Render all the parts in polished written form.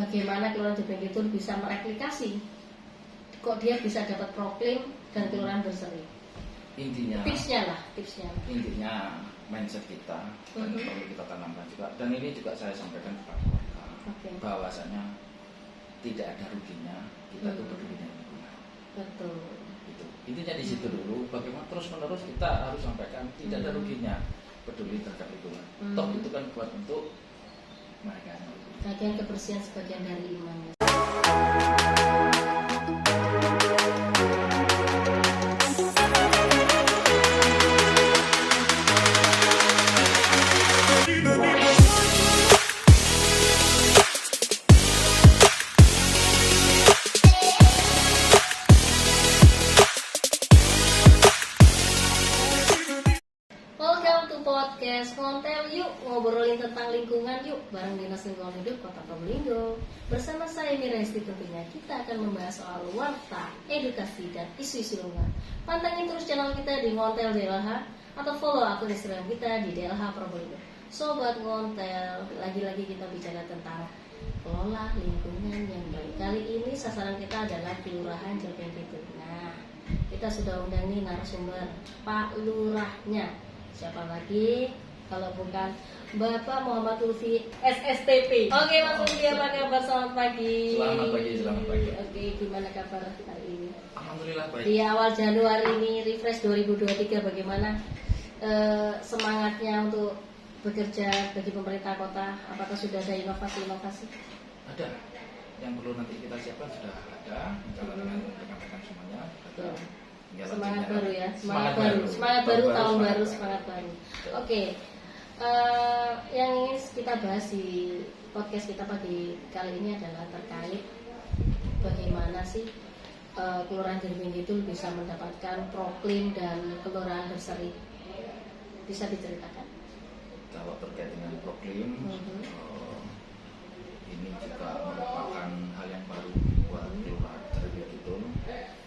bagaimana Kelurahan Jabeng Kidul bisa mereplikasi, kok dia bisa dapat proklim dan Kelurahan Berseri. Intinya Tipsnya. Intinya mindset kita dan perlu kita tanamkan juga. Dan ini juga saya sampaikan kepada warga, bahwasanya tidak ada ruginya kita tuh peduli dengan lingkungan. Betul. Itu intinya di situ dulu. Bagaimana terus menerus kita harus sampaikan tidak ada ruginya peduli terhadap lingkungan. Toh itu kan buat untuk mereka. Bagian kebersihan sebagian dari iman. Podcast Ngontel Yuk, ngobrolin tentang lingkungan yuk bareng Dinas Lingkungan Hidup Kota Probolinggo. Bersama saya Miresti, tentunya kita akan membahas soal warta, edukasi, dan isu-isu lingkungan. Pantengin terus channel kita di Ngontel DLH atau follow akun Instagram kita di DLH Probolinggo. Sobat Ngontel, lagi-lagi kita bicara tentang kelola lingkungan yang baik. Kali ini sasaran kita adalah Kelurahan Jabeng Kidul. Nah, kita sudah undang nih narasumber Pak Lurahnya. Siapa lagi kalau bukan Bapak Muhammad Lutfi SSTP. Oke, Mas Lutfi, apa kabar? Selamat pagi. Selamat pagi. Oke, gimana kabar hari ini? Alhamdulillah baik. Di awal Januari ini, refresh 2023, bagaimana semangatnya untuk bekerja bagi pemerintah kota? Apakah sudah ada inovasi-inovasi? Ada. Yang perlu nanti kita siapkan sudah ada. Bicara dengan rekan-rekan semuanya. Ada. Semangat baru ya, semangat baru tahun baru, semangat baru. Oke, yang ingin kita bahas di podcast kita pagi kali ini adalah terkait bagaimana sih Kelurahan Jabeng Kidul bisa mendapatkan proklim dan Kelurahan Berseri. Bisa diceritakan? Kalau terkait dengan proklim, ini juga merupakan hal yang baru buat Kelurahan Jabeng Kidul.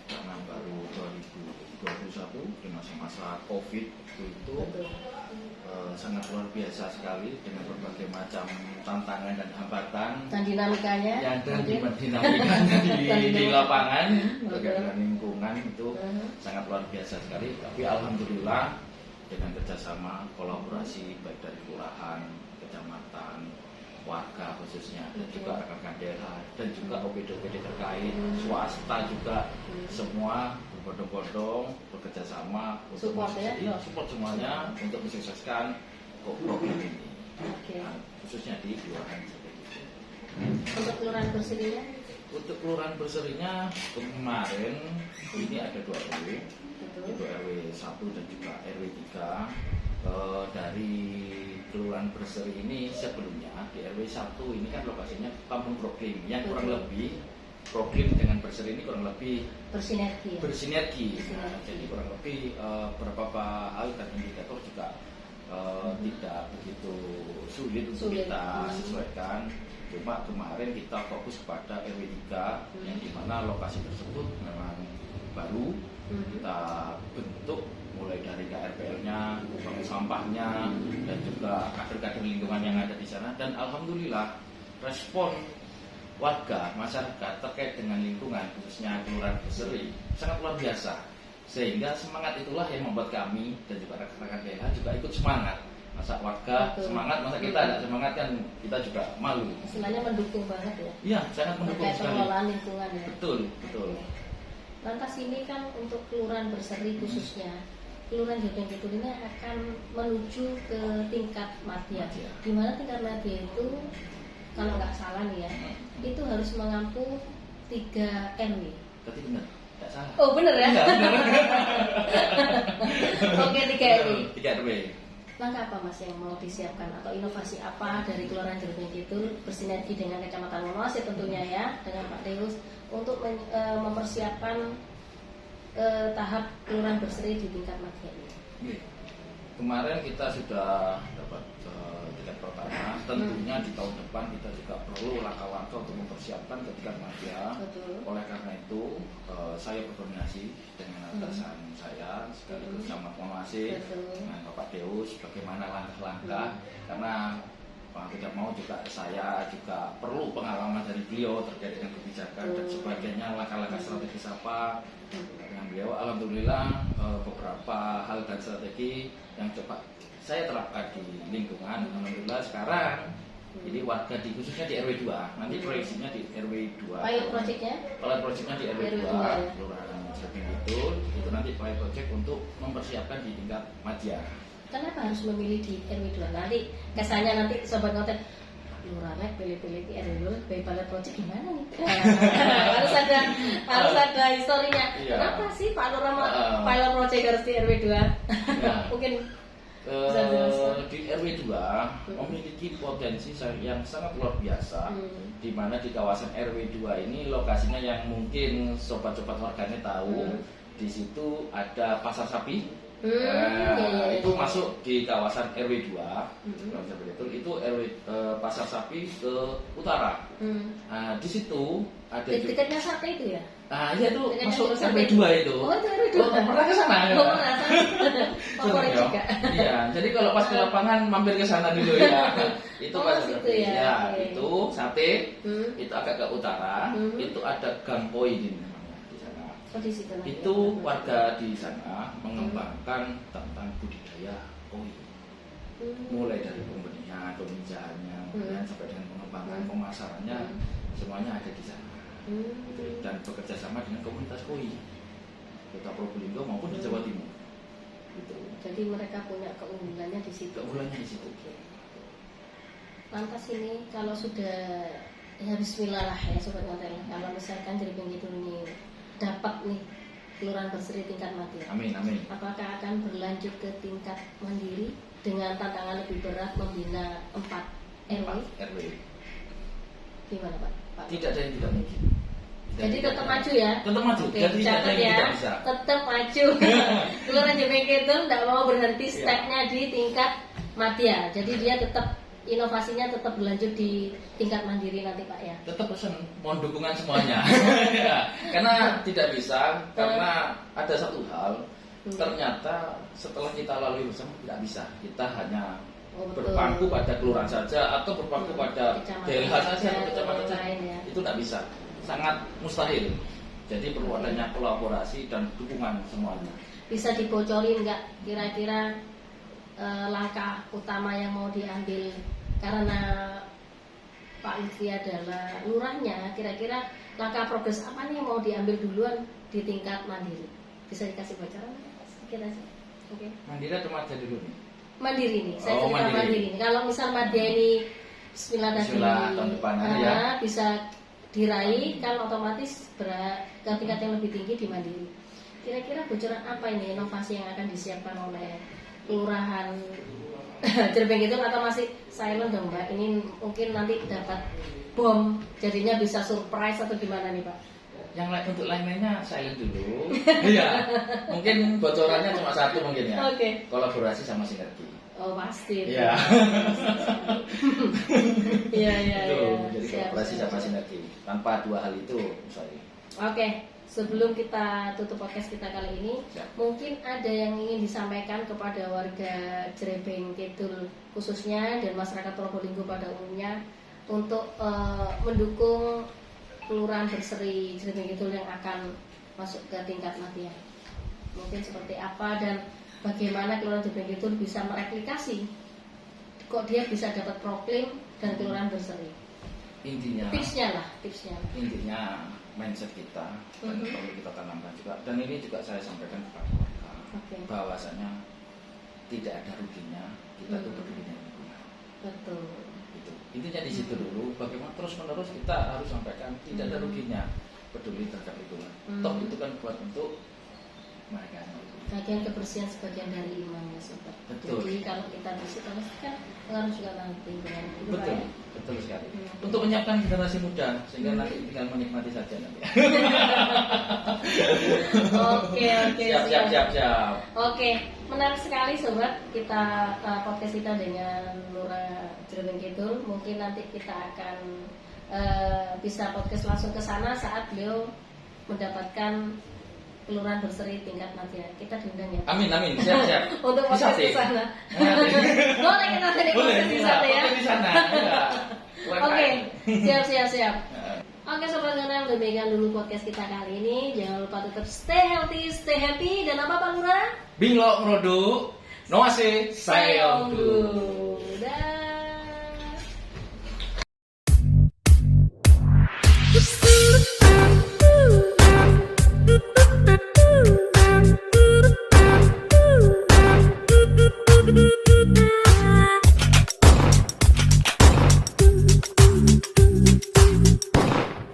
Karena baru 2021 di masa-masa COVID itu sangat luar biasa sekali dengan berbagai macam tantangan dan hambatan dan dinamikanya di lapangan bagaimana lingkungan itu sangat luar biasa sekali. Tapi alhamdulillah dengan kerjasama kolaborasi baik dari kelurahan, kecamatan, warga khususnya, dan juga rekan-rekan daerah dan juga OPD-OPD terkait, swasta juga, semua berbondong-bondong bekerja sama untuk support semuanya untuk mensukseskan program ini. Nah, khususnya di Kelurahan Jabeng Kidul. Untuk Kelurahan Berserinya? Untuk Kelurahan Berserinya kemarin ini ada 2 RW, itu RW 1 dan juga RW 3. Dari Kelurahan Berseri ini sebelumnya di RW 1 ini kan lokasinya kampung proklim yang kurang lebih proklim dengan Berseri ini kurang lebih bersinergi. Nah, jadi kurang lebih beberapa hal dan indikator juga tidak begitu sulit untuk kita sesuaikan. Cuma kemarin kita fokus kepada RW 3 yang dimana lokasi tersebut memang baru kita bentuk mulai dari KRPL-nya, bangun sampahnya, dan juga kader-kader lingkungan yang ada di sana. Dan alhamdulillah respon warga masyarakat terkait dengan lingkungan khususnya Kelurahan Berseri sangat luar biasa. Sehingga semangat itulah yang membuat kami dan juga rekan-rekan daerah juga ikut semangat. Masa warga semangat, masa kita tidak semangat kan kita juga malu. Istilahnya mendukung banget ya? Iya, sangat mendukung sekali. Pengelolaan lingkungan ya? Betul. Lantas ini kan untuk Kelurahan Berseri khususnya, Kelurahan Jabeng Kidul ini akan menuju ke tingkat madya. Di mana tingkat madya itu, kalau nggak salah nih ya, itu harus mengampu 3 RW. Berarti benar, nggak salah. Oh benar ya? Enggak, benar. Oke, 3 RW. 3 RW. Langkah apa Mas yang mau disiapkan atau inovasi apa dari Kelurahan Jabeng Kidul bersinergi dengan Kecamatan Monoas ya tentunya ya, dengan Pak Deus untuk mempersiapkan tahap Kelurahan Berseri di tingkat madya ini? Kemarin kita sudah dapat tingkat pertama. Tentunya di tahun depan kita juga perlu langkah-langkah untuk mempersiapkan ke tingkat madya. Oleh karena itu saya berkoordinasi dengan atasan saya sekaligus sama penguasa dengan Bapak Deus bagaimana langkah-langkah, karena tidak mau juga saya juga perlu pengalaman dari beliau terkait dengan kebijakan dan sebagainya, langkah-langkah strategis apa dengan beliau. Alhamdulillah beberapa hal dan strategi yang coba saya terapkan di lingkungan. Alhamdulillah sekarang jadi warga khususnya di RW 2, nanti proyeksinya di RW 2. Pilot projectnya? Pilot projectnya di RW 2, ya. Kelurahan Jrebeng itu nanti pilot project untuk mempersiapkan di tingkat madya. Kenapa harus memilih di RW 2? Nanti kesannya nanti sobat ngoten, lurahnya pilih-pilih di RW 2, pilot project gimana nih? harus ada historinya. Iya. Kenapa sih Pak Lurah pilot project harus di RW 2? Ya. Mungkin di RW 2 memiliki potensi yang sangat luar biasa, di mana di kawasan RW 2 ini lokasinya yang mungkin sobat-sobat warganet tahu, di situ ada pasar sapi. Itu masuk di kawasan RW 2. Itu RW pasar sapi ke utara. Nah, di situ ada dekatnya sate itu ya? Iya itu masuk RW 2 itu. Oh, itu RW 2. Pernah ke sana ya? Pernah. Favorit juga. Iya, jadi kalau pas ke lapangan mampir ke sana dulu ya. Itu pas situ ya. Itu sate, itu agak ke utara, itu ada Gang Koi namanya di sana. Oh, di situ. Itu warga di sana mengembangkan tentang budidaya koi. Mulai dari pembenihan, pemijahannya, kemudian sampai dengan pengembangan pemasarannya, semuanya ada di sana. Dan bekerja sama dengan komunitas koi Kota Probolinggo maupun di Jawa Timur. Gitu. Jadi mereka punya keunggulannya di situ. Keunggulannya di situ. Lantas ini kalau sudah ya bismillah lah ya sobat ngoten. Kalau misalkan Jrebeng Kidul ini dapat nih kelurahan berseri tingkat madya. Amin. Apakah akan berlanjut ke tingkat mandiri dengan tantangan lebih berat membina 4 RW? Gimana Pak? Tidak ada yang tidak mungkin. Jadi tetap maju ya? Tetap maju. Oke, Jadi catat ya. Tetap maju. Kelurahan Jrebeng Kidul tidak mau berhenti stepnya di tingkat madya. Jadi dia tetap inovasinya tetap berlanjut di tingkat mandiri nanti Pak ya. Tetap mohon dukungan semuanya. Ya, karena tidak bisa, karena ada satu hal. Ternyata setelah kita lalui bersama tidak bisa. Kita hanya berpangku pada kelurahan saja atau berpangku pada DLH saja atau kecamatan saja. Ya. Itu tidak bisa. Sangat mustahil. Jadi perlu adanya kolaborasi dan dukungan semuanya. Bisa dibocorin nggak kira-kira langkah utama yang mau diambil karena Pak Lutfi adalah lurahnya, kira-kira langkah progres apa nih yang mau diambil duluan di tingkat mandiri? Bisa dikasih bocoran sedikit aja? Oke. Mandiri atau madya dulu nih? Mandiri nih, saya cerita mandiri. Kalau misal madya ini Bismillah tahun depan ya bisa diraih, kan otomatis ke tingkat yang lebih tinggi di mandiri. Kira-kira bocoran apa ini inovasi yang akan disiapkan oleh kelurahan Jrebeng Kidul atau masih silent dong Mbak? Ini mungkin nanti dapat bom, jadinya bisa surprise atau gimana nih Pak? Yang lain untuk lainnya silent dulu. Iya. Mungkin bocorannya cuma satu mungkin ya. Oke. Kolaborasi sama sinergi. Oh pasti. Iya. Iya. Jadi kolaborasi sama sinergi. Tanpa dua hal itu, sorry. Oke. Sebelum kita tutup podcast kita kali ini, mungkin ada yang ingin disampaikan kepada warga Jrebeng Kidul khususnya dan masyarakat Probolinggo pada umumnya untuk mendukung kelurahan berseri Jrebeng Kidul yang akan masuk ke tingkat madya. Mungkin seperti apa dan bagaimana kelurahan Jrebeng Kidul bisa mereplikasi kok dia bisa dapat proklim dan kelurahan berseri. Tipsnya. Intinya mindset kita dan perlu kita tanamkan juga, dan ini juga saya sampaikan kepada warga bahwasanya tidak ada ruginya kita tuh peduli dengan lingkungan. Betul. Itu intinya di situ dulu. Bagaimana terus menerus kita harus sampaikan tidak ada ruginya peduli terhadap lingkungan. Toh itu kan buat untuk mereka. Bagian kebersihan sebagian dari iman ya sobat. Betul. Jadi kalau kita bersih kan pengaruh juga terhadap lingkungan. Betul. Betul sekali. Untuk menyiapkan generasi muda sehingga nanti tinggal menikmati saja nanti. Oke. Siap. Oke, menarik sekali sobat kita podcast kita dengan Lurah Jrebeng Kidul. Mungkin nanti kita akan bisa podcast langsung ke sana saat beliau mendapatkan kelurahan berseri tingkat madya. Kita diundang ya. Amin. Siap. Untuk podcast ke sana. Boleh kita tadi podcast di sana ya. Di sana. Oke, siap. Oke Sobat Ngana, demikian dulu podcast kita kali ini. Jangan lupa tetap stay healthy, stay happy. Dan apa Pak Lurah? Binglok ngerodok, noase sayong dulu. Dah. Thank you.